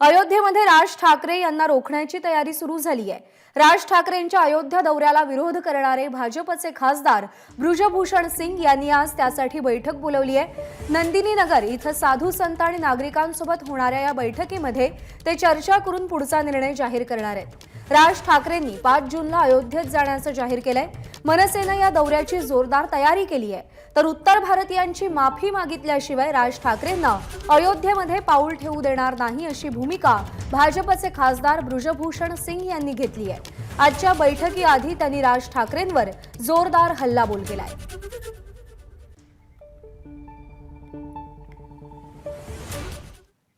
अयोध्येमध्ये राज ठाकरे यांना रोखण्याची तयारी सुरू झाली आहे। राज ठाकरेंच्या अयोध्या दौऱ्याला विरोध करणारे भाजपचे खासदार ब्रिजभूषण सिंग यांनी आज त्यासाठी बैठक बोलावली आहे। नंदिनी नगर इथं साधू संत आणि नागरिकांसोबत होणाऱ्या या बैठकीमध्ये ते चर्चा करून पुढचा निर्णय जाहीर करणार आहेत। राज ठाकरेंनी 5 जूनला अयोध्येत जाण्याचं जाहीर केलंय। मनसेनं या दौऱ्याची जोरदार तयारी केली आहे, तर उत्तर भारतीयांची माफी मागितल्याशिवाय राज ठाकरेंना अयोध्येमध्ये पाऊल ठेवू देणार नाही अशी भूमिका भाजपचे खासदार ब्रिजभूषण सिंग यांनी घेतली आहे। आजच्या बैठकीआधी त्यांनी राज ठाकरेंवर जोरदार हल्लाबोल केलाय।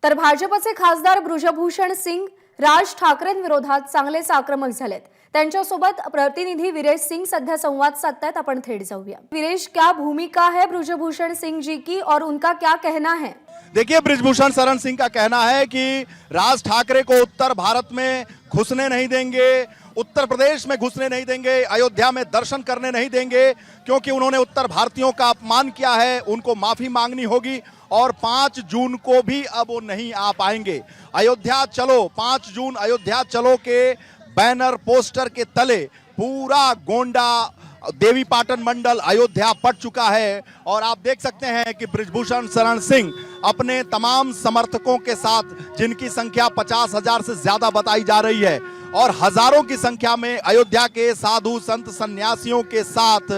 तर भाजपचे खासदार ब्रिजभूषण सिंग राज ठाकरेंविरोधात चांगलेच आक्रमक झालेत। त्यांच्यासोबत प्रतिनिधी विरेश सिंग सध्या संवाद साधतायत। आपण थेट जाऊया। विरेश, क्या भूमिका है ब्रिजभूषण सिंह जी की और उनका क्या कहना है? देखिए, ब्रिजभूषण शरण सिंह का कहना है कि राज ठाकरे को उत्तर भारत में घुसने नहीं देंगे, उत्तर प्रदेश में घुसने नहीं देंगे, अयोध्या में दर्शन करने नहीं देंगे, क्योंकि उन्होंने उत्तर भारतीयों का अपमान किया है। उनको माफी मांगनी होगी और 5 जून को भी अब वो नहीं आ पाएंगे। अयोध्या चलो, 5 जून अयोध्या चलो के बैनर पोस्टर के तले पूरा गोंडा देवी पाटन मंडल अयोध्या पट चुका है। और आप देख सकते हैं कि ब्रिजभूषण शरण सिंह अपने तमाम समर्थकों के साथ, जिनकी संख्या 50,000 से ज्यादा बताई जा रही है, और हजारों की संख्या में अयोध्या के साधु संत सन्यासियों के साथ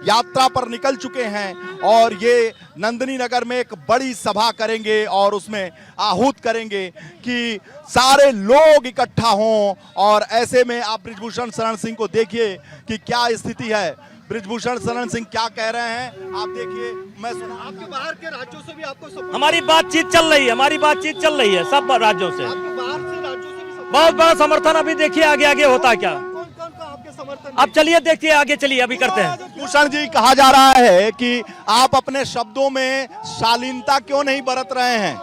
यात्रा पर निकल चुके हैं। और ये नंदिनी नगर में एक बड़ी सभा करेंगे और उसमें आहूत करेंगे कि सारे लोग इकट्ठा हों। और ऐसे में आप ब्रिजभूषण शरण सिंह को देखिए कि क्या स्थिति है। ब्रिजभूषण शरण सिंह क्या कह रहे हैं आप देखिए। मैं सुना, आपके बाहर के राज्यों से भी आपको हमारी बातचीत चल रही है, सब राज्यों से। आपके बाहर से राज्यों से भी बहुत बड़ा समर्थन अभी देखिए आगे आगे होता है क्या। कौन कौन का आपके समर्थन? अब चलिए देखिए, आगे चलिए, अभी करते हैं। भूषण जी, कहा जा रहा है कि आप अपने शब्दों में शालीनता क्यों नहीं बरत रहे हैं?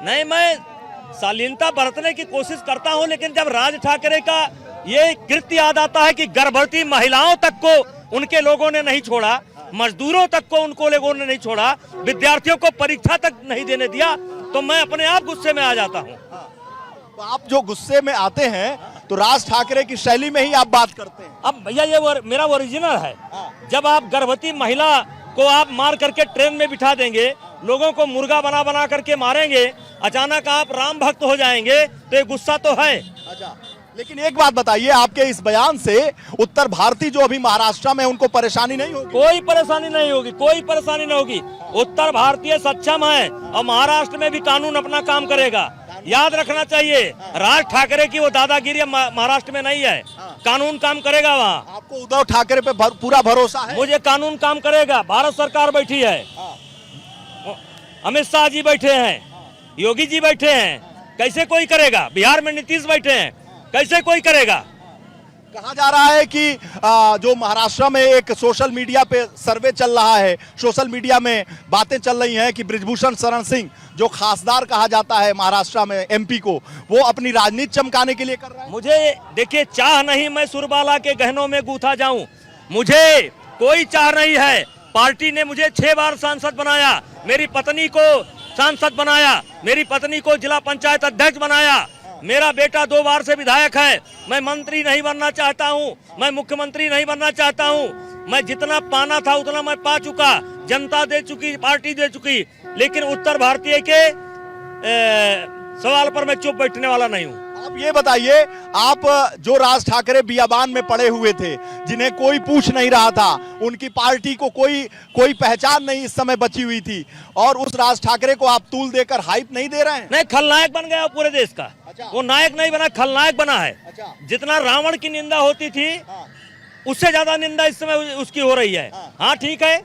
नहीं, मैं शालीनता बरतने की कोशिश करता हूं, लेकिन जब राज ठाकरे का ये कृत्य याद आता है कि गर्भवती महिलाओं तक को उनके लोगों ने नहीं छोड़ा, मजदूरों तक को उनको लोगों ने नहीं छोड़ा, विद्यार्थियों को परीक्षा तक नहीं देने दिया, तो मैं अपने आप गुस्से में आ जाता हूँ। तो आप जो गुस्से में आते हैं तो राज ठाकरे की शैली में ही आप बात करते हैं। अब भैया, ये मेरा ओरिजिनल है। जब आप गर्भवती महिला को आप मार करके ट्रेन में बिठा देंगे, लोगों को मुर्गा बना बना करके मारेंगे, अचानक आप राम भक्त हो जाएंगे, तो ये गुस्सा तो है। अच्छा, लेकिन एक बात बताइए, आपके इस बयान से उत्तर भारतीय जो अभी महाराष्ट्र में, उनको परेशानी नहीं होगी? कोई परेशानी नहीं होगी, कोई परेशानी नहीं होगी। उत्तर भारतीय सक्षम है और महाराष्ट्र में भी कानून अपना काम करेगा। याद रखना चाहिए, राज ठाकरे की वो दादागिरी महाराष्ट्र में नहीं है। कानून काम करेगा वहाँ। आपको उद्धव ठाकरे पे पूरा भरोसा है? मुझे कानून काम करेगा। भारत सरकार बैठी है, अमित शाह जी बैठे हैं, योगी जी बैठे हैं, कैसे कोई करेगा? बिहार में नीतीश बैठे हैं, कैसे कोई करेगा? कहा जा रहा है कि जो महाराष्ट्र में एक सोशल मीडिया पे सर्वे चल रहा है, सोशल मीडिया में बातें चल रही हैं कि ब्रिजभूषण शरण सिंह, जो खासदार कहा जाता है महाराष्ट्र में एमपी को, वो अपनी राजनीति चमकाने के लिए कर रहा है। मुझे देखिए, चाह नहीं मैं सुरबाला के गहनों में गूंथा जाऊं, मुझे कोई चाह नहीं है। पार्टी ने मुझे 6 बार सांसद बनाया, मेरी पत्नी को सांसद बनाया, मेरी पत्नी को जिला पंचायत अध्यक्ष बनाया, मेरा बेटा 2 बार से विधायक है। मैं मंत्री नहीं बनना चाहता हूं, मैं मुख्यमंत्री नहीं बनना चाहता हूं। मैं जितना पाना था उतना मैं पा चुका, जनता दे चुकी, पार्टी दे चुकी, लेकिन उत्तर भारतीय के सवाल पर मैं चुप बैठने वाला नहीं हूं। आप ये बताइए, आप जो राज ठाकरे बियाबान में पड़े हुए थे, जिन्हें कोई पूछ नहीं रहा था, उनकी पार्टी को कोई पहचान नहीं इस समय बची हुई थी, और उस राज ठाकरे को आप तूल देकर हाइप नहीं दे रहे हैं? नहीं, खलनायक बन गया पूरे देश का। अच्छा। वो नायक नहीं बना, खलनायक बना है। अच्छा। जितना रावण की निंदा होती थी, उससे ज्यादा निंदा इस समय उसकी हो रही है। हाँ ठीक है,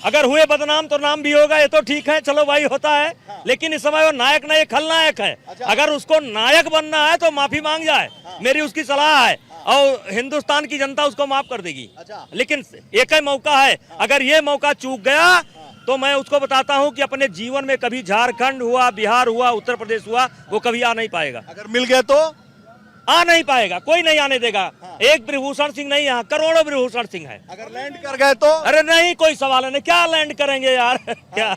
अगर हुए बदनाम तो नाम भी होगा, ये तो ठीक है, चलो भाई होता है। लेकिन इस समय वो नायक नहीं, खलनायक है। अगर उसको नायक बनना है तो माफी मांग जाए, मेरी उसकी सलाह है, और हिंदुस्तान की जनता उसको माफ कर देगी। लेकिन एक ही मौका है, अगर ये मौका चूक गया तो मैं उसको बताता हूं कि अपने जीवन में कभी झारखंड हुआ, बिहार हुआ, उत्तर प्रदेश हुआ, वो कभी आ नहीं पाएगा। अगर मिल गए तो आ नहीं पाएगा, कोई नहीं आने देगा। एक ब्रिजभूषण सिंह नहीं, यहाँ करोड़ों ब्रिजभूषण सिंह है। अगर लैंड कर गए तो? अरे नहीं, कोई सवाल नहीं, क्या लैंड करेंगे यार क्या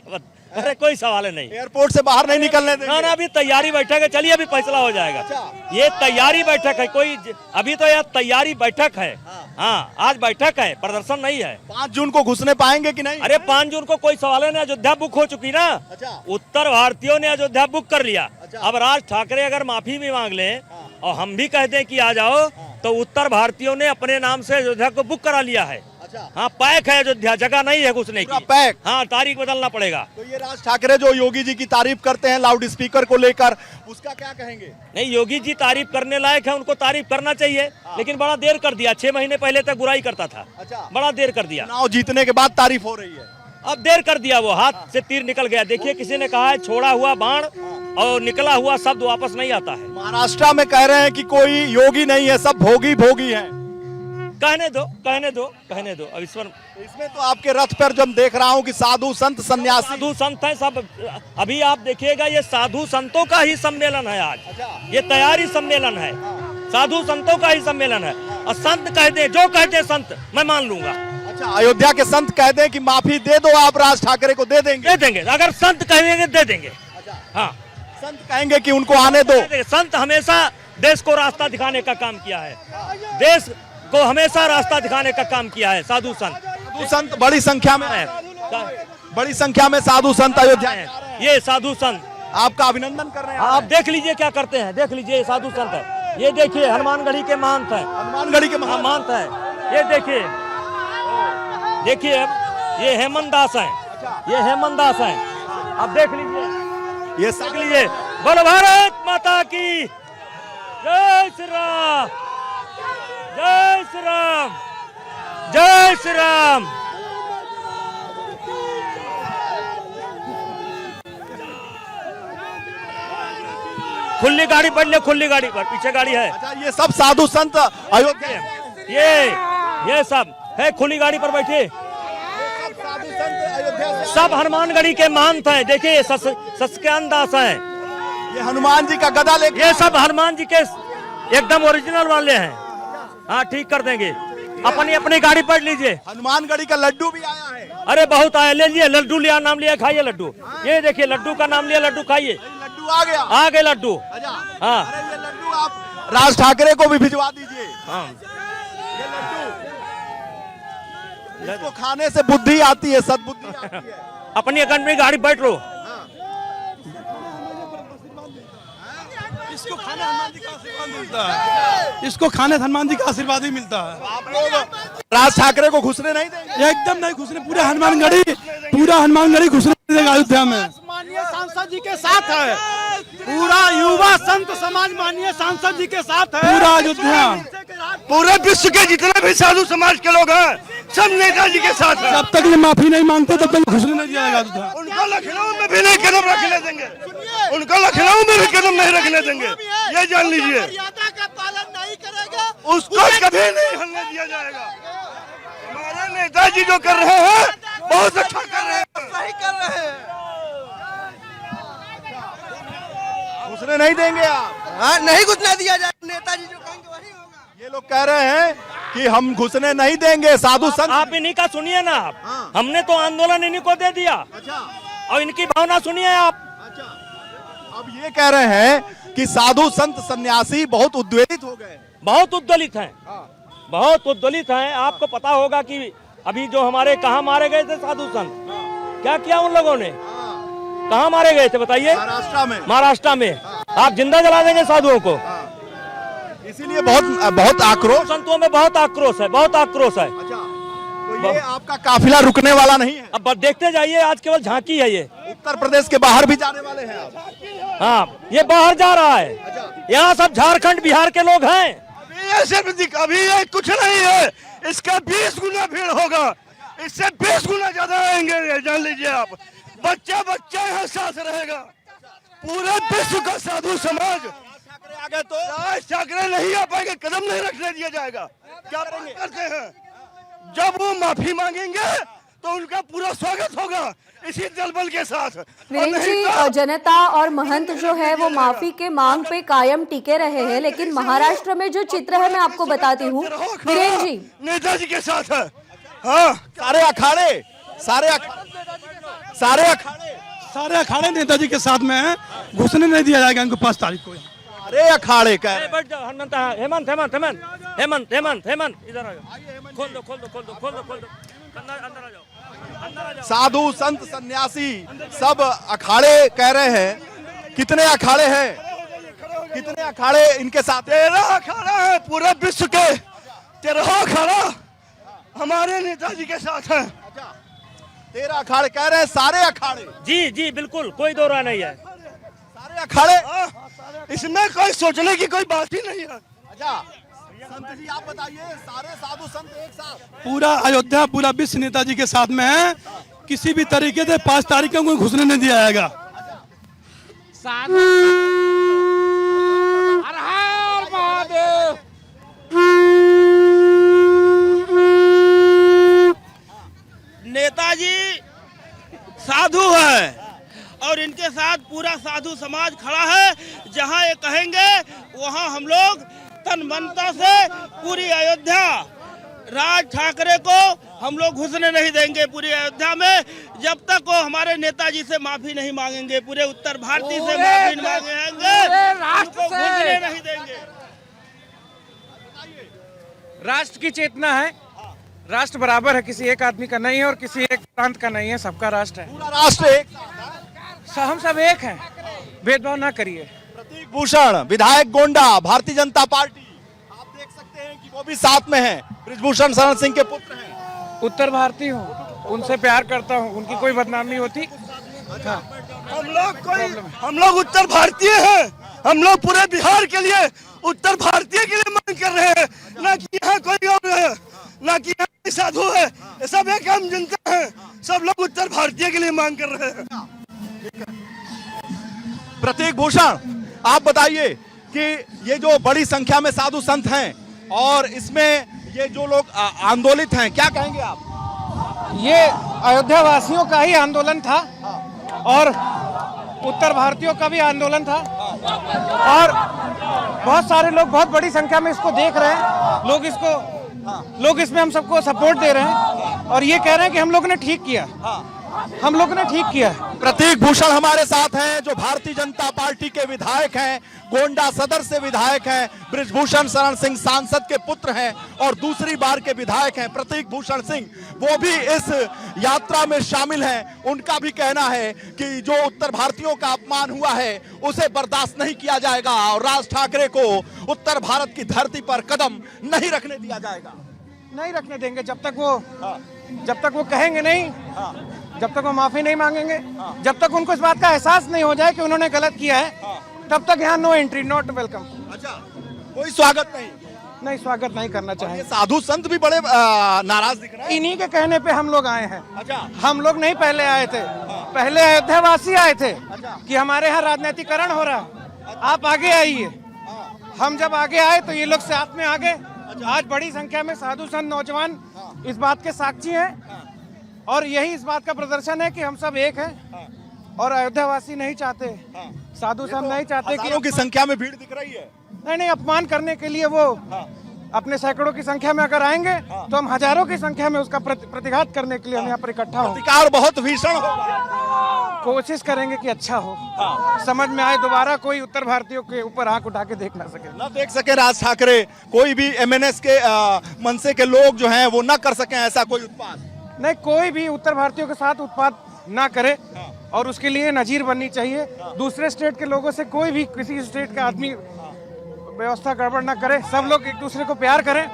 अरे कोई सवाल नहीं। एयरपोर्ट से बाहर नहीं निकलने देंगे। ना अभी तैयारी बैठक है, चलिए अभी फैसला हो जाएगा। ये तैयारी बैठक है, कोई अभी तो यह तैयारी बैठक है। हाँ आज बैठक है, प्रदर्शन नहीं है। 5 जून को घुसने पाएंगे कि नहीं? अरे 5 जून को कोई सवाल नहीं, अयोध्या बुक हो चुकी ना। उत्तर भारतीयों ने अयोध्या बुक कर लिया। अब राज ठाकरे अगर माफी भी मांग ले और हम भी कह दें कि आ जाओ, तो उत्तर भारतीयों ने अपने नाम से अयोध्या को बुक करा लिया है। हाँ पैक है अयोध्या, जगह नहीं है घुसने की। पैक। हाँ तारीख बदलना पड़ेगा। तो ये राज ठाकरे जो योगी जी की तारीफ करते हैं लाउड स्पीकर को लेकर, उसका क्या कहेंगे? नहीं योगी जी तारीफ करने लायक है, उनको तारीफ करना चाहिए, लेकिन बड़ा देर कर दिया। 6 महीने पहले तक बुराई करता था, बड़ा देर कर दिया। चुनाव जीतने के बाद तारीफ हो रही है, अब देर कर दिया, वो हाथ से तीर निकल गया। देखिए किसी ने कहा है छोड़ा हुआ बाण और निकला हुआ शब्द वापस नहीं आता है। महाराष्ट्र में कह रहे हैं कि कोई योगी नहीं है, सब भोगी भोगी है। कहने दो कहने दो कहने दो। अब इसमें तो आपके रथ पर जब देख रहा हूँ कि साधु संत सन्यासी, साधु संत है सब। अभी आप देखिएगा ये साधु संतों का ही सम्मेलन है आज। ये तैयारी सम्मेलन है, साधु संतों का ही सम्मेलन है। और संत कह दे, जो कहते हैं संत मैं मान लूंगा। अच्छा अयोध्या के संत कह दें कि माफी दे दो आप राज ठाकरे को, दे देंगे? दे देंगे, अगर संत कहेंगे दे देंगे। हाँ संत कहेंगे कि उनको आने दो। संत हमेशा देश को रास्ता दिखाने का काम किया है, देश को हमेशा रास्ता दिखाने का काम किया है साधु संत। साधु संत बड़ी संख्या में है, बड़ी संख्या में साधु संत अयोध्या में। ये साधु संत आपका अभिनंदन कर रहे हैं। आप देख लीजिए क्या करते हैं, देख लीजिए ये साधु संत है। ये देखिए हनुमानगढ़ी के महंत है, हनुमानगढ़ी के महंत है। ये देखिए देखिए ये हेमंत दास है, ये हेमंत दास है। आप देख लीजिए, ये देख लीजिए। बोलो भारत माता की जय श्री राम, जय श्री राम, जय श्री राम। खुली गाड़ी पड़ ले, खुली गाड़ी पर, पीछे गाड़ी है। अच्छा ये सब साधु संत अयोध्या, ये सब है, खुली गाड़ी पर बैठे साधु संत अयोध्या से। सब हनुमानगढ़ी के महंत हैं। देखिए सस्कान दास हैं, ये हनुमान जी का गदा लेके, ये सब हनुमान जी के एकदम ओरिजिनल वाले हैं। हाँ ठीक कर देंगे। अपनी अपनी गाड़ी पढ़ लीजिए। हनुमानगढ़ी का लड्डू भी आया है। अरे बहुत आया, ले लीजिए लड्डू, लिया नाम लिया, खाइए लड्डू। ये देखिए लड्डू का नाम लिया, लड्डू खाइए। लड्डू आ गया, आ गए लड्डू। हाँ अरे ये लड्डू आप राज ठाकरे को भी भिजवा दीजिए। हाँ ये लड्डू, इसको खाने से बुद्धि आती है, सद्बुद्धि आती है। अपनी अपनी गाड़ी बैठ लो। इसको खाने हनुमान जी का आशीर्वाद मिलता है, इसको खाने हनुमान जी का आशीर्वाद ही मिलता है। आप लोग राज ठाकरे को घुसने नहीं देंगे? एकदम नहीं घुसने, पूरा हनुमानगढ़ी घुसने देगा अयोध्या में। माननीय सांसद जी के साथ है, पूरा युवा संत समाज माननीय सांसद जी के साथ है। पूरा अयोध्या, पूरे विश्व के जितने भी साधु समाज के लोग हैं सब नेताजी के साथ हैं। जब तक ये माफी नहीं मांगते तब तक घुसने नहीं दिया जाएगा अयोध्या। उनको लखनऊ में भी नहीं कदम रखने देंगे, उनको लखनऊ में भी कदम नहीं रखने देंगे, ये जान लीजिए। मर्यादा का पालन नहीं करेगा उसको कभी नहीं होने दिया जाएगा। हमारे नेताजी जो कर रहे हैं बहुत अच्छा कर रहे हैं, सही कर रहे हैं। घुसने नहीं देंगे आप? हाँ नहीं घुसने दिया जाए, नेताजी जो कहेंगे वही होगा। ये लोग कह रहे हैं कि हम घुसने नहीं देंगे साधु संत। आप इन्हीं का सुनिए ना आप। हमने तो आंदोलन इन्हीं को दे दिया और इनकी भावना सुनिए आप। अब ये कह रहे हैं कि साधु संत सन्यासी बहुत उद्वेलित हो गए, बहुत उद्दलित हैं, बहुत उद्दलित हैं। आपको पता होगा कि अभी जो हमारे कहाँ मारे गए थे साधु संत, क्या किया उन लोगों ने, कहाँ मारे गए थे बताइए? महाराष्ट्र में। महाराष्ट्र में। आप जिंदा जला देंगे साधुओं को, इसीलिए बहुत आक्रोश। संतों में बहुत आक्रोश है, बहुत आक्रोश है। तो ये आपका काफिला रुकने वाला नहीं है। अब देखते जाइए, आज केवल झांकी है ये। उत्तर प्रदेश के बाहर भी जाने वाले हैं आप? हाँ ये बाहर जा रहा है। यहाँ सब झारखंड बिहार के लोग हैं। अभी ये कुछ नहीं है, इसका 20 गुना भीड़ होगा, इससे 20 गुना ज्यादा आएंगे, जान लीजिए आप। बच्चा बच्चा यहाँ साथ रहेगा, पूरे विश्व का साधु समाज। आ गए तो राज ठाकरे नहीं आ पाएंगे, कदम नहीं रखने दिया जाएगा। क्या करते हैं, जब वो माफी मांगेंगे तो उनका पूरा स्वागत होगा इसी दलबल के साथ। वीरेंद्र जी, जनता और महंत जो है वो माफी के मांग पे कायम टिके रहे हैं, लेकिन महाराष्ट्र में जो चित्र है मैं आपको बताती हूँ वीरेंद्र जी। नेताजी के साथ है। हाँ सारे अखाड़े सारे अखाड़े नेताजी के साथ में हैं, घुसने नहीं दिया जाएगा इनको 5 तारीख को। अरे अखाड़े कह रहे हैं। बैठ जाओ हेमंत, हेमंत हेमंत हेमंत हेमंत हेमंत हेमंत इधर आ जाओ, खोल दो खोल दो खोल दो खोल दो खोल दो, अंदर अंदर आ जाओ, अंदर आ जाओ। साधु संत सन्यासी सब अखाड़े कह रहे हैं। कितने अखाड़े हैं, कितने अखाड़े इनके साथ हैं? 13 अखाड़ा है पूरे विश्व के, 13 अखाड़ा हमारे नेताजी के साथ है। 13 अखाड़े कह रहे हैं, सारे अखाड़े, जी जी बिल्कुल, कोई दो राय नहीं है। सारे अखाड़े। इसमें कोई सोचने की कोई बात ही नहीं है। अच्छा संत जी आप बताइए, सारे साधु संत एक साथ? पूरा अयोध्या, पूरा विश्व नेताजी के साथ में है। किसी भी तरीके से 5 तारीख को कोई घुसने नहीं दिया जाएगा। हर हर महादेव। नेताजी साधु है और इनके साथ पूरा साधु समाज खड़ा है। जहां ये कहेंगे वहां हम लोग तन मनता से पूरी अयोध्या, राज ठाकरे को हम लोग घुसने नहीं देंगे पूरी अयोध्या में, जब तक वो हमारे नेताजी से माफी नहीं मांगेंगे, पूरे उत्तर भारतीय से माफी मांगेंगे, उनको घुसने नहीं देंगे। राष्ट्र की चेतना है, राष्ट्र बराबर है, किसी एक आदमी का नहीं है और किसी एक प्रांत का नहीं है, सबका राष्ट्र है। पूरा राष्ट्र एक साथ। हम सब एक हैं, भेदभाव ना करिए। प्रतीक भूषण विधायक गोंडा, भारतीय जनता पार्टी, आप देख सकते हैं कि वो भी साथ में है। बृजभूषण शरण सिंह के पुत्र हैं। उत्तर भारतीय हूँ, उनसे प्यार करता हूँ, उनकी कोई बदनामी होती। हम लोग उत्तर भारतीय हैं, हम लोग पूरे बिहार के लिए उत्तर भारतीय के लिए मांग कर रहे हैं, ना कि यहाँ कोई और है, ना कि यहाँ कोई साधु है, ये सब एक आम जनता है, सब लोग उत्तर भारतीय के लिए मांग कर रहे हैं। प्रतीक भूषण आप बताइए कि ये जो बड़ी संख्या में साधु संत हैं और इसमें ये जो लोग आंदोलित हैं, क्या कहेंगे आप? ये अयोध्या वासियों का ही आंदोलन था और उत्तर भारतीयों का भी आंदोलन था और बहुत सारे लोग बहुत बड़ी संख्या में इसको देख रहे हैं। लोग इसमें हम सबको सपोर्ट दे रहे हैं और ये कह रहे हैं कि हम लोगों ने ठीक किया, हम लोगों ने ठीक किया। प्रतीक भूषण हमारे साथ हैं जो भारतीय जनता पार्टी के विधायक हैं, गोंडा सदर से विधायक हैं, बृजभूषण शरण सिंह सांसद के पुत्र हैं और दूसरी बार के विधायक हैं प्रतीक भूषण सिंह, वो भी इस यात्रा में शामिल हैं। उनका भी कहना है कि जो उत्तर भारतीयों का अपमान हुआ है उसे बर्दाश्त नहीं किया जाएगा और राज ठाकरे को उत्तर भारत की धरती पर कदम नहीं रखने दिया जाएगा। नहीं रखने देंगे जब तक वो कहेंगे नहीं, जब तक वो माफी नहीं मांगेंगे, जब तक उनको इस बात का एहसास नहीं हो जाए कि उन्होंने गलत किया है, तब तक यहाँ नो एंट्री, नॉट वेलकम। अच्छा, कोई स्वागत नहीं, स्वागत नहीं करना ये चाहेंगे। साधु संत भी बड़े नाराज दिख रहे हैं। इन्हीं के कहने पे हम लोग आए हैं। अच्छा, हम लोग नहीं पहले आए थे, पहले अयोध्या वासी आए थे कि हमारे यहाँ राजनीतिकरण हो रहा, आप आगे आइए। हम जब आगे आए तो ये लोग साथ में आ गए। आज बड़ी संख्या में साधु संत नौजवान इस बात के साक्षी हैं और यही इस बात का प्रदर्शन है कि हम सब एक हैं और अयोध्या वासी नहीं चाहते, साधु संत नहीं चाहते कि हजारों की संख्या में भीड़ दिख रही है। नहीं, अपमान करने के लिए वो अपने सैकड़ों की संख्या में अगर आएंगे तो हम हजारों की संख्या में उसका प्रतिघात करने के लिए हम यहाँ पर इकट्ठा हो, प्रतिकार बहुत भीषण होगा। कोशिश करेंगे कि अच्छा हो, समझ में आए, दोबारा कोई उत्तर भारतीयों के ऊपर आंख उठा के देख ना सके, न देख सके राज ठाकरे, कोई भी एमएनएस के मनसे के लोग जो हैं वो न कर सके ऐसा कोई उत्पाद। नहीं, कोई भी उत्तर भारतीयों के साथ उत्पात ना करे और उसके लिए नजीर बननी चाहिए। दूसरे स्टेट के लोगों से कोई भी किसी स्टेट का आदमी व्यवस्था गड़बड़ ना करे, सब लोग एक दूसरे को प्यार करें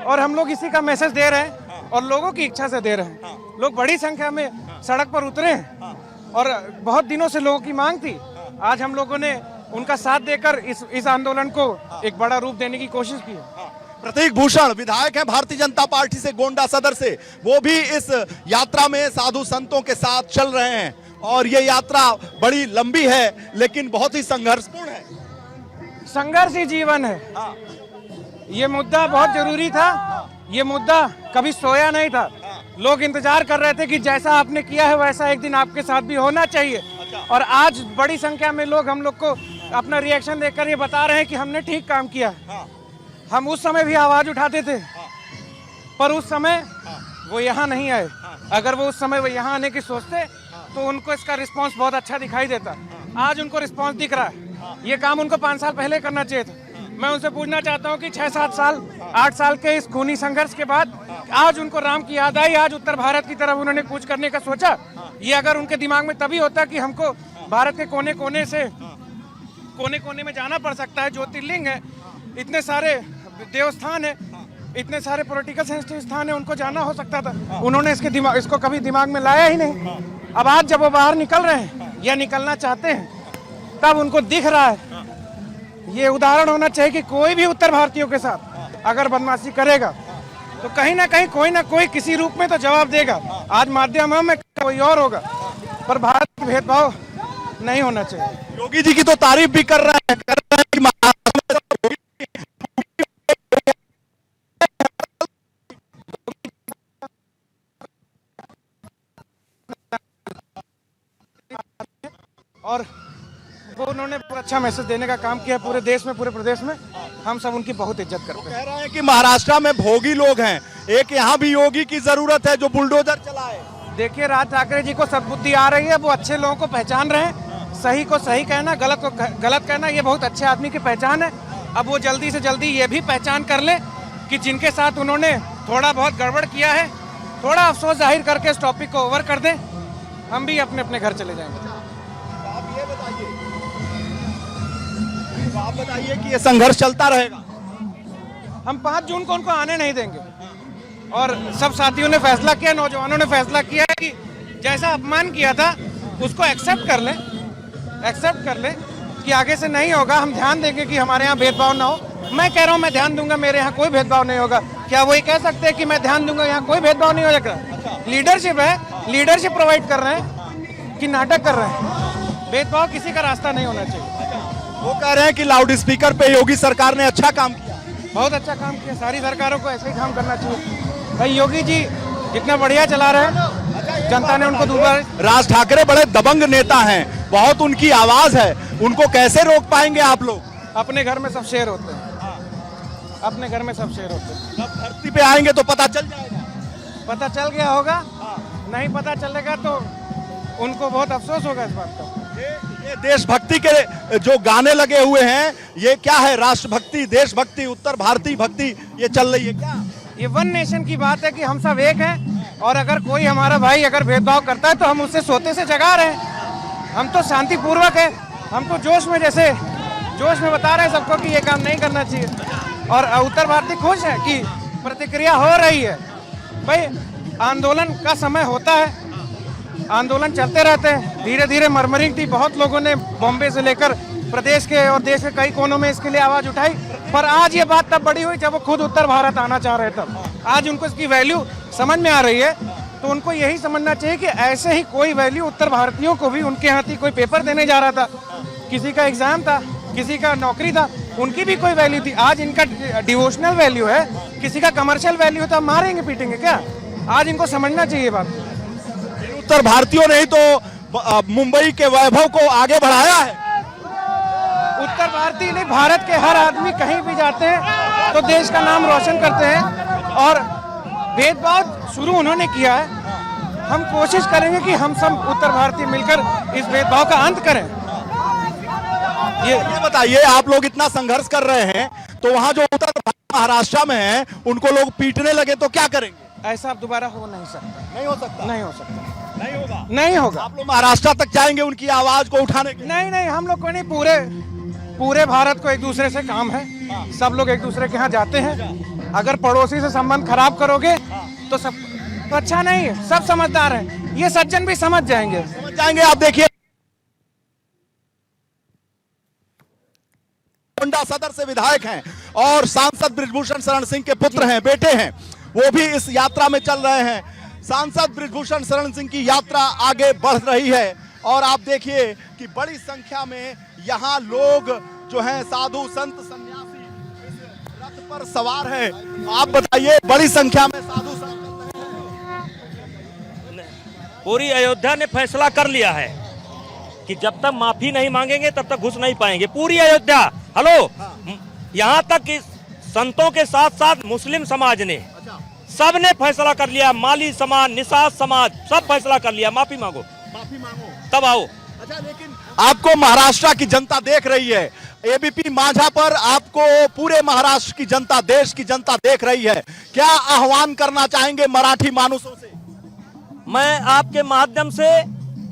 और हम लोग इसी का मैसेज दे रहे हैं और लोगों की इच्छा से दे रहे हैं। लोग बड़ी संख्या में सड़क पर उतरे हैं और बहुत दिनों से लोगों की मांग थी। आज हम लोगों ने उनका साथ देकर इस आंदोलन को एक बड़ा रूप देने की कोशिश की है। प्रतीक भूषण विधायक है भारतीय जनता पार्टी से गोंडा सदर से, वो भी इस यात्रा में साधु संतों के साथ चल रहे हैं और ये यात्रा बड़ी लंबी है लेकिन बहुत ही संघर्षपूर्ण है। संघर्ष ही जीवन है। ये मुद्दा बहुत जरूरी था, ये मुद्दा कभी सोया नहीं था। लोग इंतजार कर रहे थे कि जैसा आपने किया है वैसा एक दिन आपके साथ भी होना चाहिए और आज बड़ी संख्या में लोग हम लोग को अपना रिएक्शन देकर ये बता रहे हैं कि हमने ठीक काम किया। हम उस समय भी आवाज उठाते थे पर उस समय वो यहाँ नहीं आए। अगर वो उस समय वो यहाँ आने की सोचते तो उनको इसका रिस्पांस बहुत अच्छा दिखाई देता। आज उनको रिस्पांस दिख रहा है। ये काम उनको 5 साल पहले करना चाहिए था। मैं उनसे पूछना चाहता हूँ कि 6-7 साल 8 साल के इस खूनी संघर्ष के बाद आज उनको राम की याद आई, आज उत्तर भारत की तरफ उन्होंने कूच करने का सोचा। ये अगर उनके दिमाग में तभी होता कि हमको भारत के कोने कोने में जाना पड़ सकता है, ज्योतिर्लिंग है, इतने सारे देवस्थान है, इतने सारे पॉलिटिकल सेंसिटिव स्थान है, उनको जाना हो सकता था। उन्होंने इसको कभी दिमाग में लाया ही नहीं। अब आज जब वो बाहर निकल रहे हैं या निकलना चाहते हैं तब उनको दिख रहा है। ये उदाहरण होना चाहिए कि कोई भी उत्तर भारतीयों के साथ अगर बदमाशी करेगा तो कहीं ना कोई किसी रूप में तो जवाब देगा। आज माध्यम में कोई और होगा, पर भारत में भेदभाव नहीं होना चाहिए। योगी जी की तो तारीफ भी कर रहे हैं कि महाराष्ट्र में और वो उन्होंने पूरा अच्छा मैसेज देने का काम किया पूरे देश में, पूरे प्रदेश में। हम सब उनकी बहुत इज्जत करते हैं। कह रहे हैं कि महाराष्ट्र में भोगी लोग हैं, एक यहाँ भी योगी की जरूरत है जो बुलडोजर चलाए। देखिए, राज ठाकरे जी को सद्बुद्धि आ रही है, वो अच्छे लोगों को पहचान रहे हैं। सही को सही कहना, गलत को गलत कहना, ये बहुत अच्छे आदमी की पहचान है। अब वो जल्दी से जल्दी ये भी पहचान कर ले कि जिनके साथ उन्होंने थोड़ा बहुत गड़बड़ किया है, थोड़ा अफसोस जाहिर करके इस टॉपिक को ओवर कर दें। हम भी अपने अपने घर चले जाएंगे। आप बताइए कि ये संघर्ष चलता रहेगा। हम 5 जून को उनको आने नहीं देंगे और सब साथियों ने फैसला किया, नौजवानों ने फैसला किया है कि जैसा अपमान किया था उसको एक्सेप्ट कर ले कि आगे से नहीं होगा। हम ध्यान देंगे कि हमारे यहाँ भेदभाव ना हो। मैं कह रहा हूँ, मैं ध्यान दूंगा, मेरे यहाँ कोई भेदभाव नहीं होगा। क्या वही कह सकते हैं कि मैं ध्यान दूंगा, यहाँ कोई भेदभाव नहीं हो जाएगा? लीडरशिप है, लीडरशिप प्रोवाइड कर रहे हैं कि नाटक कर रहे हैं? भेदभाव किसी का रास्ता नहीं होना चाहिए। वो कह रहे हैं कि लाउड स्पीकर पे योगी सरकार ने अच्छा काम किया। बहुत अच्छा काम किया। सारी सरकारों को ऐसे ही काम करना चाहिए। भाई योगी जी जितना बढ़िया चला रहे हैं, जनता ने उनको दोबारा। राज ठाकरे बड़े दबंग नेता हैं, बहुत उनकी आवाज है, उनको कैसे रोक पाएंगे आप लोग? अपने घर में सब शेर होते हैं, अपने घर में सब शेर होते हैं। जब धरती पे आएंगे तो पता चल जाएगा। पता चल गया होगा, नहीं पता चलेगा तो उनको बहुत अफसोस होगा इस बात का। ये देशभक्ति के जो गाने लगे हुए हैं, ये क्या है? राष्ट्रभक्ति, देशभक्ति, उत्तर भारतीय भक्ति ये चल रही है क्या? ये वन नेशन की बात है कि हम सब एक हैं और अगर कोई हमारा भाई अगर भेदभाव करता है तो हम उससे सोते से जगा रहे हैं। हम तो शांतिपूर्वक है, हमको जोश में बता रहे हैं सबको कि ये काम नहीं करना चाहिए। और उत्तर भारतीय खुश है कि प्रतिक्रिया हो रही है। भाई आंदोलन का समय होता है, आंदोलन चलते रहते हैं। धीरे धीरे मरमरिंग थी, बहुत लोगों ने बॉम्बे से लेकर प्रदेश के और देश के कई कोनों में इसके लिए आवाज उठाई, पर आज ये बात तब बड़ी हुई जब वो खुद उत्तर भारत आना चाह रहे तब। आज उनको इसकी वैल्यू समझ में आ रही है, तो उनको यही समझना चाहिए कि ऐसे ही कोई वैल्यू उत्तर भारतीयों को भी, उनके यहाँ थी, कोई पेपर देने जा रहा था, किसी का एग्जाम था, किसी का नौकरी था, उनकी भी कोई वैल्यू थी। आज इनका डिवोशनल वैल्यू है, किसी का कमर्शियल वैल्यू था, मारेंगे पीटेंगे क्या? आज इनको समझना चाहिए बात। उत्तर भारतीयों ने ही तो मुंबई के वैभव को आगे बढ़ाया है। उत्तर भारतीय नहीं, भारत के हर आदमी कहीं भी जाते हैं तो देश का नाम रोशन करते हैं और भेदभाव शुरू उन्होंने किया है। हम कोशिश करेंगे कि हम सब उत्तर भारतीय मिलकर इस भेदभाव का अंत करें। ये बताइए, आप लोग इतना संघर्ष कर रहे हैं तो वहाँ जो उत्तर महाराष्ट्र में है उनको लोग पीटने लगे तो क्या करेंगे? ऐसा अब दोबारा हो नहीं सकता। नहीं हो सकता। नहीं हो सकता। नहीं होगा। नहीं होगा। आप लोग महाराष्ट्र तक जाएंगे उनकी आवाज को उठाने के? नहीं, हम लोग को नहीं, पूरे भारत को एक दूसरे से काम है। सब लोग एक दूसरे के यहाँ जाते हैं। अगर पड़ोसी से संबंध खराब करोगे तो सब तो अच्छा नहीं है। सब समझदार हैं, ये सज्जन भी समझ जाएंगे। आप देखिए, गोंडा सदर से विधायक हैं और सांसद बृजभूषण शरण सिंह के पुत्र हैं, बेटे हैं, वो भी इस यात्रा में चल रहे हैं। सांसद बृजभूषण शरण सिंह की यात्रा आगे बढ़ रही है और आप देखिए कि बड़ी संख्या में यहाँ लोग जो हैं, साधु संत सन्यासी इस रथ पर सवार हैं। आप बताइए, बड़ी संख्या में साधु संत पूरी अयोध्या ने फैसला कर लिया है कि जब तक माफी नहीं मांगेंगे तब तक घुस नहीं पाएंगे। पूरी अयोध्या, हेलो, यहाँ तक कि संतों के साथ साथ मुस्लिम समाज ने, सब ने फैसला कर लिया। माली समाज, निषाद समाज, सब फैसला कर लिया, माफी मांगो। माफी मांगो। तब आओ। अच्छा, लेकिन आपको महाराष्ट्र की जनता देख रही है, एबीपी माझा पर आपको पूरे महाराष्ट्र की जनता, देश की जनता देख रही है। क्या आह्वान करना चाहेंगे मराठी मानुसों से? मैं आपके माध्यम से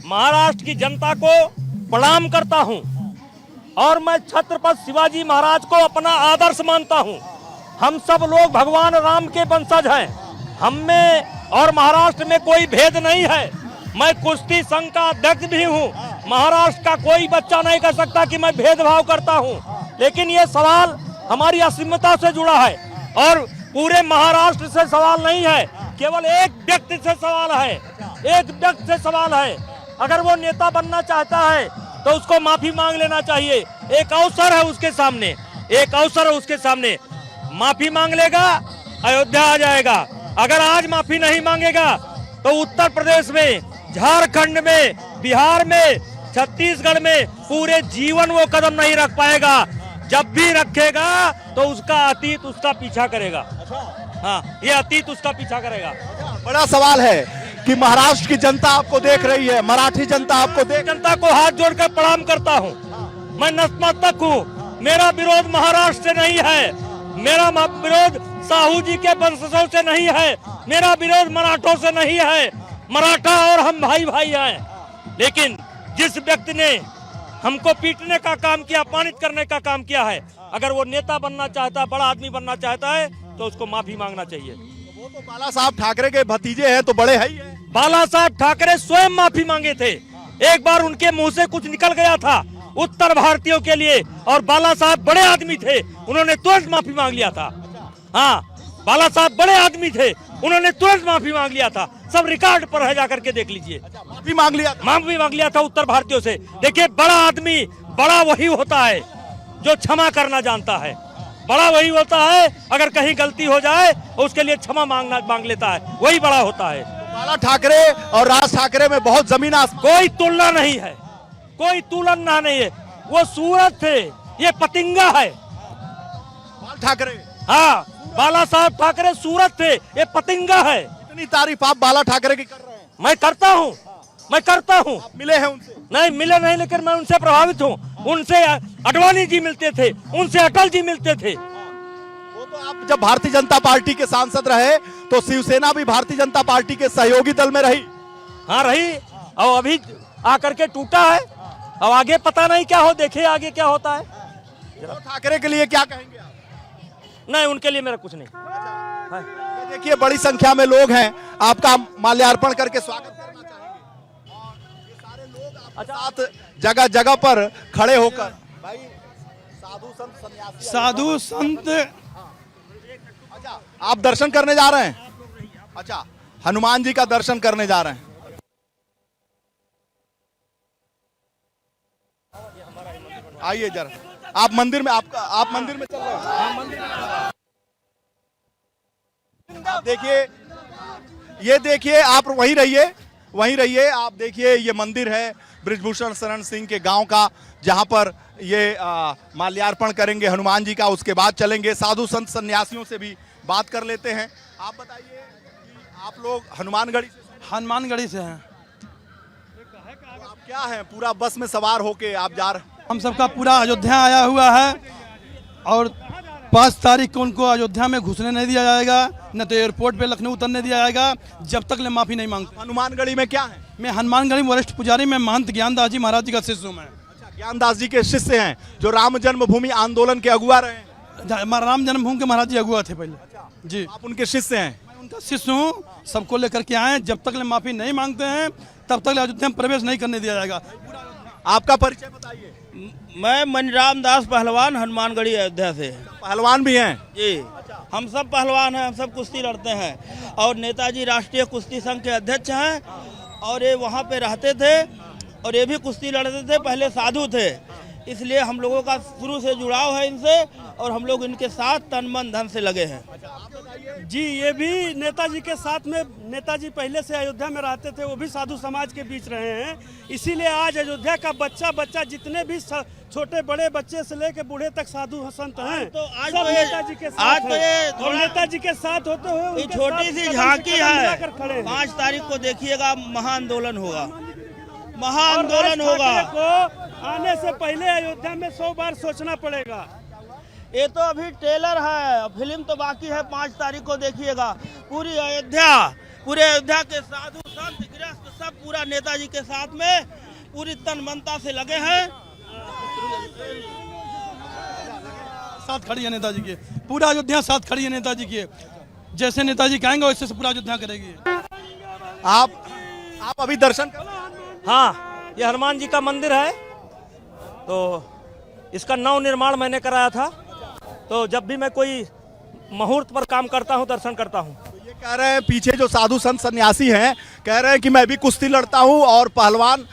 महाराष्ट्र की जनता को प्रणाम करता हूं और मैं छत्रपति शिवाजी महाराज को अपना आदर्श मानता हूं। हम सब लोग भगवान राम के वंशज हैं। हम में और महाराष्ट्र में कोई भेद नहीं है। मैं कुश्ती संघ का अध्यक्ष भी हूं। महाराष्ट्र का कोई बच्चा नहीं कह सकता कि मैं भेदभाव करता हूं। लेकिन ये सवाल हमारी अस्मिता से जुड़ा है और पूरे महाराष्ट्र से सवाल नहीं है, केवल एक व्यक्ति से सवाल है। एक व्यक्ति से सवाल है। अगर वो नेता बनना चाहता है तो उसको माफी मांग लेना चाहिए। एक अवसर है उसके सामने, एक अवसर है उसके सामने। माफी मांग लेगा, अयोध्या आ जाएगा। अगर आज माफी नहीं मांगेगा तो उत्तर प्रदेश में, झारखंड में, बिहार में, छत्तीसगढ़ में पूरे जीवन वो कदम नहीं रख पाएगा। जब भी रखेगा तो उसका अतीत उसका पीछा करेगा। हाँ, ये अतीत उसका पीछा करेगा। बड़ा सवाल है कि महाराष्ट्र की जनता आपको देख रही है, मराठी जनता आपको देख, जनता को हाथ जोड़कर प्रणाम करता हूँ। मैं नतमस्तक हूँ। मेरा विरोध महाराष्ट्र से नहीं है, मेरा विरोध साहू जी के वंशजों से नहीं है, मेरा विरोध मराठों से नहीं है। मराठा और हम भाई भाई हैं। लेकिन जिस व्यक्ति ने हमको पीटने का काम किया, अपमानित करने का काम किया है, अगर वो नेता बनना चाहता है, बड़ा आदमी बनना चाहता है तो उसको माफी मांगना चाहिए। वो तो बाला साहब ठाकरे के भतीजे हैं, तो बड़े है ही है। बाला साहब ठाकरे स्वयं माफी मांगे थे। एक बार उनके मुंह से कुछ निकल गया था उत्तर भारतीयों के लिए, और बाला साहब बड़े आदमी थे, उन्होंने तुरंत माफी मांग लिया था। हाँ, बाला साहब बड़े आदमी थे, उन्होंने तुरंत माफी मांग लिया था। सब रिकॉर्ड पर है, जाकर के देख लीजिए। माफी मांग लिया था। माफी मांग लिया था उत्तर भारतीयों से। देखिए, बड़ा आदमी, बड़ा वही होता है जो क्षमा करना जानता है। बड़ा वही होता है, अगर कहीं गलती हो जाए उसके लिए क्षमा मांग लेता है, वही बड़ा होता है। बाला ठाकरे और राज ठाकरे में बहुत जमीन आसमान। कोई तुलना नहीं है, कोई तुलना नहीं है। वो सूरज थे, ये पतिंगा है। बाल ठाकरे, हाँ, बाला साहब ठाकरे सूरज थे, ये पतिंगा है। इतनी तारीफ आप बाला ठाकरे की कर रहे हैं। मैं करता हूँ, मैं करता हूँ। आप मिले हैं उनसे? नहीं मिले नहीं, लेकिन मैं उनसे प्रभावित हूँ। उनसे अडवाणी जी मिलते थे, उनसे अटल जी मिलते थे। वो तो आप जब भारतीय जनता पार्टी के सांसद रहे तो शिवसेना भी भारतीय जनता पार्टी के सहयोगी दल में रही। हाँ रही, और अभी आकर के टूटा है। अब आगे पता नहीं क्या हो, देखिए आगे क्या होता है। उद्धव ठाकरे के लिए क्या कहेंगे आप? नहीं, उनके लिए मेरा कुछ नहीं। हाँ। ये देखिए, बड़ी संख्या में लोग हैं, आपका माल्यार्पण करके स्वागत करना चाहेंगे। और ये सारे लोग आपके साथ जगह जगह पर खड़े होकर, भाई साधु संत सन्यासी, साधु संत, अच्छा आप दर्शन करने जा रहे हैं? अच्छा, हनुमान जी का दर्शन करने जा रहे हैं। आइए जरा, आप मंदिर में, आप मंदिर में चल रहे हैं। आप देखिए, ये देखिए, आप वहीं रहिए। आप देखिए, ये मंदिर है बृजभूषण शरण सिंह के गांव का, जहां पर ये माल्यार्पण करेंगे हनुमान जी का। उसके बाद चलेंगे साधु संत सन्यासियों से भी बात कर लेते हैं। आप बताइए कि आप लोग हनुमानगढ़ी से हैं। तो आप क्या हैं, पूरा बस में सवार होके आप जा रहे हैं? हम सबका पूरा अयोध्या आया हुआ है और 5 तारीख को उनको अयोध्या में घुसने नहीं दिया जाएगा, न तो एयरपोर्ट पे लखनऊ उतरने दिया जाएगा जब तक ले माफी नहीं मांगते। हनुमानगढ़ी में क्या है? मैं हनुमानगढ़ी वरिष्ठ पुजारी में महंत ज्ञानदास जी महाराज जी का शिष्य हूँ। मैं ज्ञानदास जी के शिष्य हैं, जो राम जन्मभूमि आंदोलन के अगुवा रहे हैं। राम जन्मभूमि के महाराज जी अगुआ थे पहले जी। आप उनके शिष्य हैं? मैं उनका शिष्य हूँ, सबको लेकर के आए। जब तक ले माफी नहीं मांगते हैं तब तक ले अयोध्या में प्रवेश नहीं करने दिया जाएगा। आपका परिचय बताइए। मैं मनीराम दास पहलवान, हनुमानगढ़ी अयोध्या से। पहलवान भी हैं जी, हम सब पहलवान हैं, हम सब कुश्ती लड़ते हैं और नेताजी राष्ट्रीय कुश्ती संघ के अध्यक्ष हैं और ये वहाँ पे रहते थे और ये भी कुश्ती लड़ते थे, पहले साधु थे, इसलिए हम लोगों का शुरू से जुड़ाव है इनसे और हम लोग इनके साथ तन मन धन से लगे हैं। जी, ये भी नेताजी के साथ में, नेताजी पहले से अयोध्या में रहते थे, वो भी साधु समाज के बीच रहे हैं, इसीलिए आज अयोध्या का बच्चा जितने भी छोटे बड़े बच्चे से लेकर बूढ़े तक साधु संत हैं, तो आज सब तो ये नेताजी के साथ हैं। और नेताजी के साथ होते हुए ये छोटी सी झांकी है, 5 तारीख को देखिएगा महाआंदोलन होगा। महाआंदोलन राज होगा। ठाकरे को आने से पहले अयोध्या में 100 बार सोचना पड़ेगा। ये तो अभी ट्रेलर है, फिल्म तो बाकी है, 5 तारीख को देखिएगा। पूरे अयोध्या के साधु संत गृहस्थ सब पूरा नेताजी के साथ में पूरी तन मनता से लगे हैं। साथ खड़ी है नेताजी के, पूरा अयोध्या साथ खड़ी है नेताजी के। जैसे नेताजी कहेंगे वैसे से पूरा अयोध्या करेगी। आप अभी दर्शन कर हाँ, ये हनुमान जी का मंदिर है, तो इसका नव निर्माण मैंने कराया था। तो जब भी मैं कोई मुहूर्त पर काम करता हूँ, दर्शन करता हूँ। ये कह रहे हैं पीछे जो साधु संत सन्यासी हैं, कह रहे हैं कि मैं भी कुश्ती लड़ता हूं, और पहलवान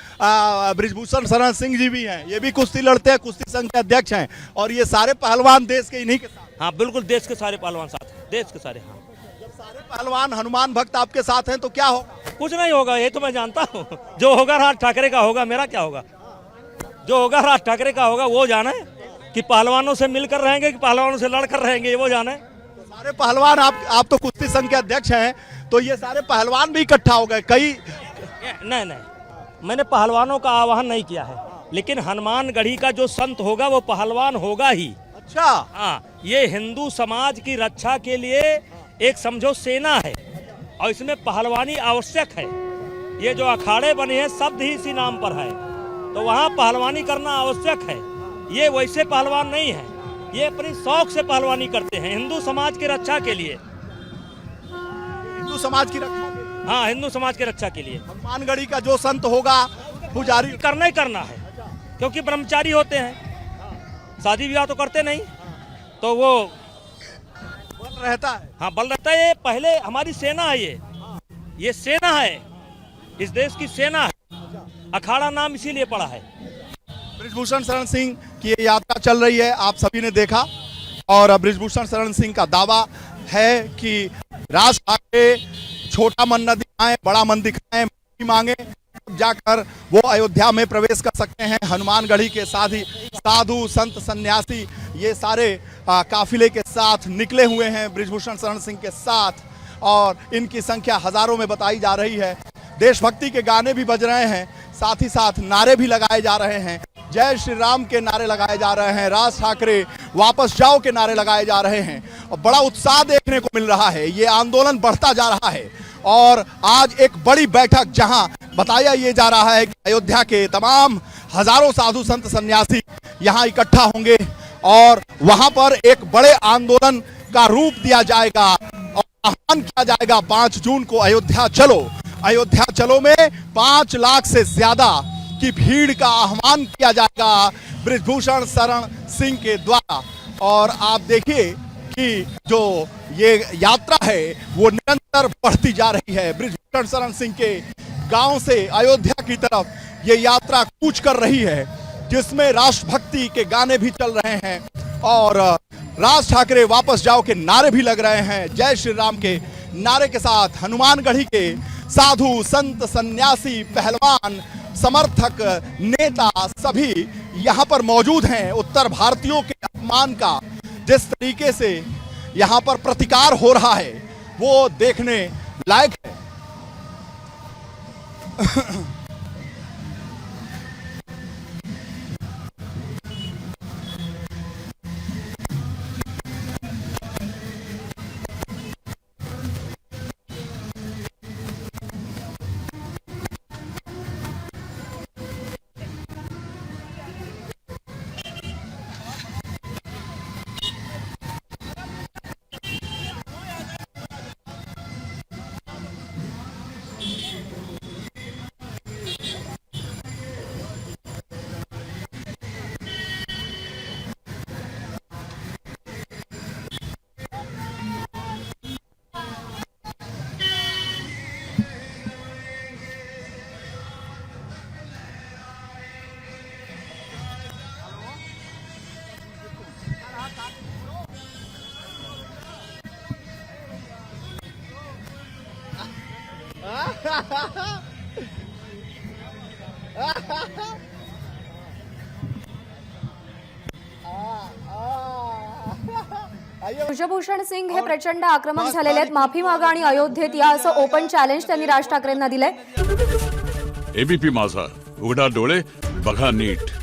बृजभूषण शरण सिंह जी भी हैं, ये भी कुश्ती लड़ते हैं, कुश्ती संघ के अध्यक्ष हैं, और ये सारे पहलवान देश के इन्हीं के साथ। हाँ बिल्कुल, देश के सारे पहलवान साथ हैं, देश के सारे। हाँ, जब सारे पहलवान हनुमान भक्त आपके साथ हैं तो क्या होगा? कुछ नहीं होगा, ये तो मैं जानता हूँ। जो होगा राज ठाकरे का होगा, मेरा क्या होगा? जो होगा राज ठाकरे का होगा, वो जाने कि पहलवानों से मिलकर रहेंगे कि पहलवानों से लड़कर रहेंगे, वो जाने। सारे पहलवान, आप तो कुश्ती संघ के अध्यक्ष हैं, तो ये सारे पहलवान भी इकट्ठा हो गए। कई नहीं, मैंने पहलवानों का आह्वान नहीं किया है, लेकिन हनुमानगढ़ी का जो संत होगा वो पहलवान होगा ही। अच्छा, हाँ, ये हिंदू समाज की रक्षा के लिए एक समझो सेना है, और इसमें पहलवानी आवश्यक है। ये जो अखाड़े बने हैं शब्द ही इसी नाम पर है, तो वहाँ पहलवानी करना आवश्यक है। ये वैसे पहलवान नहीं है, ये अपनी शौक से पहलवानी करते हैं हिंदू समाज की रक्षा के लिए। हिंदू समाज की रक्षा के लिए। हाँ, हिंदू समाज की रक्षा के लिए हनुमानगढ़ी का जो संत होगा, पुजारी करना ही करना है, क्योंकि ब्रह्मचारी होते हैं, शादी विवाह तो करते नहीं, तो वो बल रहता है। हाँ बल रहता है। ये पहले हमारी सेना है, ये सेना है, इस देश की सेना है। अखाड़ा नाम इसीलिए पड़ा है। बृजभूषण शरण सिंह की ये यात्रा चल रही है, आप सभी ने देखा, और बृजभूषण शरण सिंह का दावा है कि राज ठाकरे छोटा मन न दिखाएं, बड़ा मन दिखाएं, माफी मांगे, जाकर वो अयोध्या में प्रवेश कर सकते हैं। हनुमानगढ़ी के साधु संत सन्यासी ये सारे काफिले के साथ निकले हुए हैं बृजभूषण शरण सिंह के साथ, और इनकी संख्या हजारों में बताई जा रही है। देशभक्ति के गाने भी बज रहे हैं, साथ ही साथ नारे भी लगाए जा रहे हैं, जय श्री राम के नारे लगाए जा रहे हैं, राज ठाकरे वापस जाओ के नारे लगाए जा रहे हैं, और बड़ा उत्साह देखने को मिल रहा है। ये आंदोलन बढ़ता जा रहा है, और आज एक बड़ी बैठक जहां बताया ये जा रहा है कि अयोध्या के तमाम हजारों साधु संत सन्यासी यहां इकट्ठा होंगे, और वहां पर एक बड़े आंदोलन का रूप दिया जाएगा, और आह्वान किया जाएगा 5 जून को अयोध्या चलो। अयोध्या चलो में 5 लाख से ज्यादा की भीड़ का आह्वान किया जाएगा बृजभूषण शरण सिंह के द्वारा। और आप देखिए कि जो ये यात्रा है वो निरंतर बढ़ती जा रही है। बृजभूषण शरण सिंह के गांव से अयोध्या की तरफ ये यात्रा कूच कर रही है, जिसमें राष्ट्रभक्ति के गाने भी चल रहे हैं, और राज ठाकरे वापस जाओ के नारे भी लग रहे हैं। जय श्री राम के नारे के साथ हनुमानगढ़ी के साधु संत सन्यासी पहलवान समर्थक नेता सभी यहाँ पर मौजूद हैं। उत्तर भारतीयों के अपमान का जिस तरीके से यहाँ पर प्रतिकार हो रहा है वो देखने लायक है। ब्रजभूषण सिंग हे प्रचंड आक्रमक झालेले आहेत, माफी मागा आणि अयोध्येत या असं ओपन चॅलेंज त्यांनी राज ठाकरेंना दिलंय. एबीपी माझा, उघडा डोळे बघा नीट.